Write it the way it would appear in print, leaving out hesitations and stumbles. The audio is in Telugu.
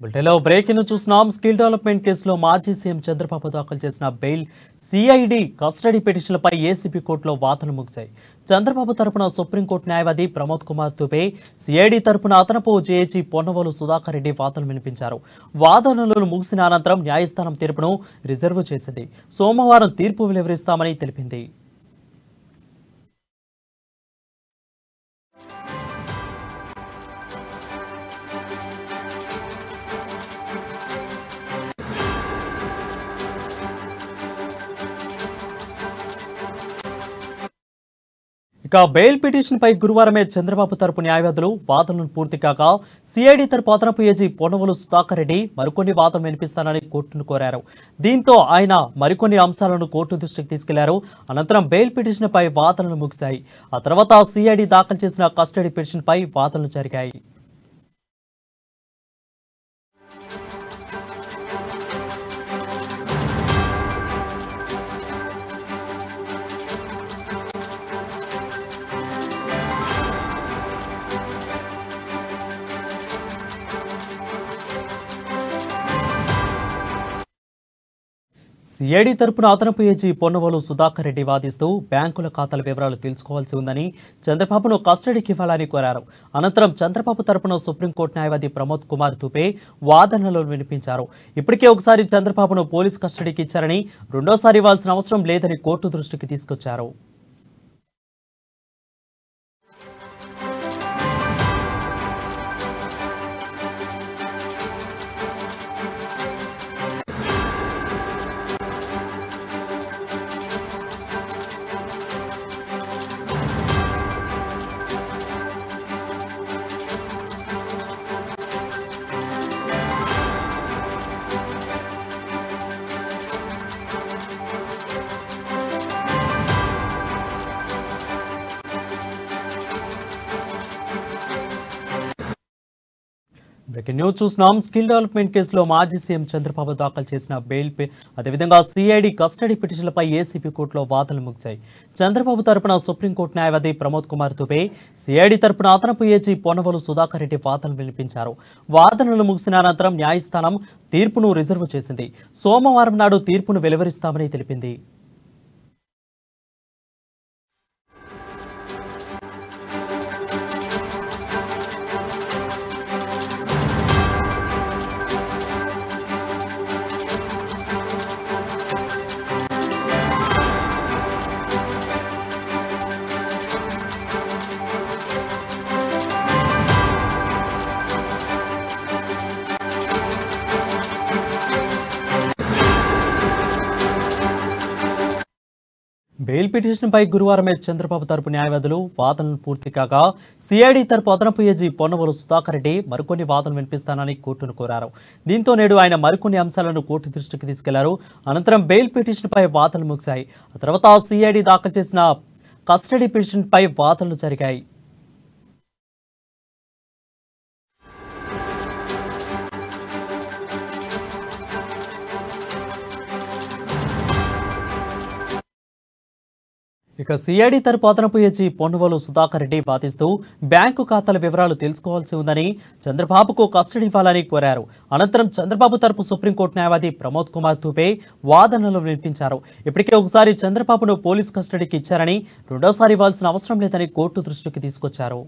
బులెటిన్లో బ్రేకింగ్ చూస్తున్నాం. స్కిల్ డెవలప్మెంట్ కేసులో మాజీ సీఎం చంద్రబాబు దాఖలు చేసిన బెయిల్ సిఐడి కస్టడీ పిటిషన్లపై ఏసీబీ కోర్టులో వాదనలు ముగిశాయి. చంద్రబాబు తరపున సుప్రీంకోర్టు న్యాయవాది ప్రమోద్ కుమార్ దుబే, సిఐడి తరపున అదనపు జేఏజీ పొన్నవోలు సుధాకర్ రెడ్డి వాదనలు వినిపించారు. వాదనలు ముగిసిన అనంతరం న్యాయస్థానం తీర్పును రిజర్వ్ చేసింది. సోమవారం తీర్పు వెలువరిస్తామని తెలిపింది. ఇక బెయిల్ పిటిషన్ పై గురువారమే చంద్రబాబు తరపు న్యాయవాదులు వాదనలు పూర్తి కాగా సిఐడి తరపు అదనపు ఏజీ పొన్నవోలు సుధాకర్ రెడ్డి మరికొన్ని వాదనలు వినిపిస్తానని కోర్టును కోరారు. దీంతో ఆయన మరికొన్ని అంశాలను కోర్టు దృష్టికి తీసుకెళ్లారు. అనంతరం బెయిల్ పిటిషన్ పై వాదనలు ముగిశాయి. ఆ తర్వాత సిఐడి దాఖలు చేసిన కస్టడీ పిటిషన్ పై వాదనలు జరిగాయి. సిఐడి తరపున అదనపు ఏజీ పొన్నవోలు సుధాకర్ రెడ్డి వాదిస్తూ బ్యాంకుల ఖాతాల వివరాలు తెలుసుకోవాల్సి ఉందని, చంద్రబాబును కస్టడీకి ఇవ్వాలని కోరారు. అనంతరం చంద్రబాబు తరపున సుప్రీంకోర్టు న్యాయవాది ప్రమోద్ కుమార్ దుబే వాదనలు వినిపించారు. ఇప్పటికే ఒకసారి చంద్రబాబును పోలీసు కస్టడీకి ఇచ్చారని, రెండోసారి ఇవ్వాల్సిన అవసరం లేదని కోర్టు దృష్టికి తీసుకొచ్చారు. బ్రేకింగ్ న్యూస్ చూస్తున్నాం. స్కిల్ డెవలప్మెంట్ కేసులో మాజీ సీఎం చంద్రబాబు దాఖలు చేసిన బెయిల్ అదేవిధంగా సిఐడి కస్టడీ పిటిషన్లపై ఏసీబీ కోర్టులో వాదనలు ముగిశాయి. చంద్రబాబు తరపున సుప్రీంకోర్టు న్యాయవాది ప్రమోద్ కుమార్ దుబే, సిఐడి తరపున అదనపు ఏజీ పొన్నవోలు సుధాకర్ రెడ్డి వాదనలు వినిపించారు. వాదనలు ముగిసిన అనంతరం న్యాయస్థానం తీర్పును రిజర్వ్ చేసింది. సోమవారం నాడు తీర్పును వెలువరిస్తామని తెలిపింది. బెయిల్ పిటిషన్పై గురువారమే చంద్రబాబు తరపు న్యాయవాదులు వాదనలు పూర్తి కాగా సిఐడి తరపు అదనపు ఏజీ పొన్నవోలు సుధాకర్ రెడ్డి మరికొన్ని వాదనలు వినిపిస్తానని కోర్టును కోరారు. దీంతో నేడు ఆయన మరికొన్ని అంశాలను కోర్టు దృష్టికి తీసుకెళ్లారు. అనంతరం బెయిల్ పిటిషన్పై వాదనలు ముగిశాయి. ఆ తర్వాత సిఐడి దాఖలు చేసిన కస్టడీ పిటిషన్పై వాదనలు జరిగాయి. ఇక సిఐడి తరపు అదనపు ఏజీ పొన్నవోలు సుధాకర్ రెడ్డి వాదిస్తూ బ్యాంకు ఖాతాల వివరాలు తెలుసుకోవాల్సి ఉందని, చంద్రబాబుకు కస్టడీ ఇవ్వాలని కోరారు. అనంతరం చంద్రబాబు తరపు సుప్రీంకోర్టు న్యాయవాది ప్రమోద్ కుమార్ దుబే వాదనలు వినిపించారు. ఇప్పటికే ఒకసారి చంద్రబాబును పోలీసు కస్టడీకి ఇచ్చారని, రెండోసారి ఇవ్వాల్సిన అవసరం లేదని కోర్టు దృష్టికి తీసుకొచ్చారు.